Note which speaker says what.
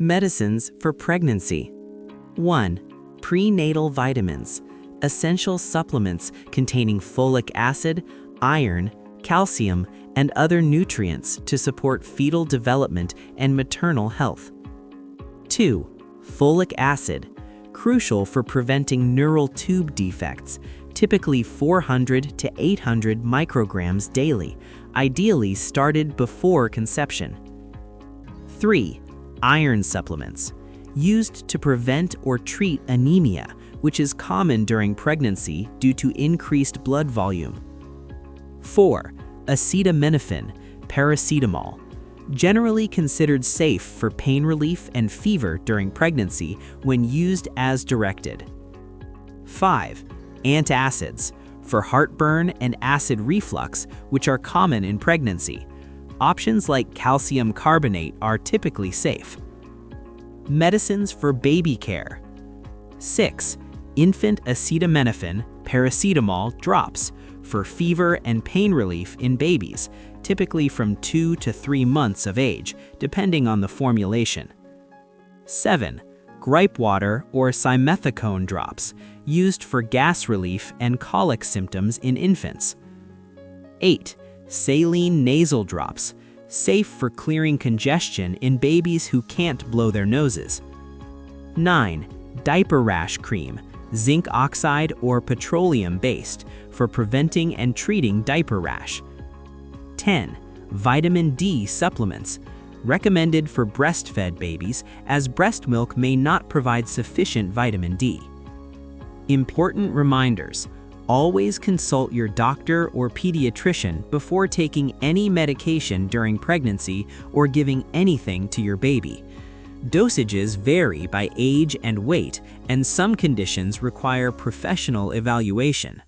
Speaker 1: Medicines for pregnancy. 1. Prenatal vitamins, essential supplements containing folic acid, iron, calcium, and other nutrients to support fetal development and maternal health. 2. Folic acid, crucial for preventing neural tube defects, typically 400 to 800 micrograms daily, ideally started before conception. 3. Iron supplements, used to prevent or treat anemia, which is common during pregnancy due to increased blood volume. 4. Acetaminophen, paracetamol, generally considered safe for pain relief and fever during pregnancy when used as directed. 5. Antacids, for heartburn and acid reflux, which are common in pregnancy. Options like calcium carbonate are typically safe. Medicines for baby care. 6. Infant acetaminophen, paracetamol drops, for fever and pain relief in babies, typically from 2 to 3 months of age, depending on the formulation. 7. Gripe water or simethicone drops, used for gas relief and colic symptoms in infants. 8. Saline nasal drops, safe for clearing congestion in babies who can't blow their noses. 9. Diaper rash cream, zinc oxide or petroleum-based, for preventing and treating diaper rash. 10. Vitamin D supplements, recommended for breastfed babies as breast milk may not provide sufficient vitamin D. Important reminders: always consult your doctor or pediatrician before taking any medication during pregnancy or giving anything to your baby. Dosages vary by age and weight, and some conditions require professional evaluation.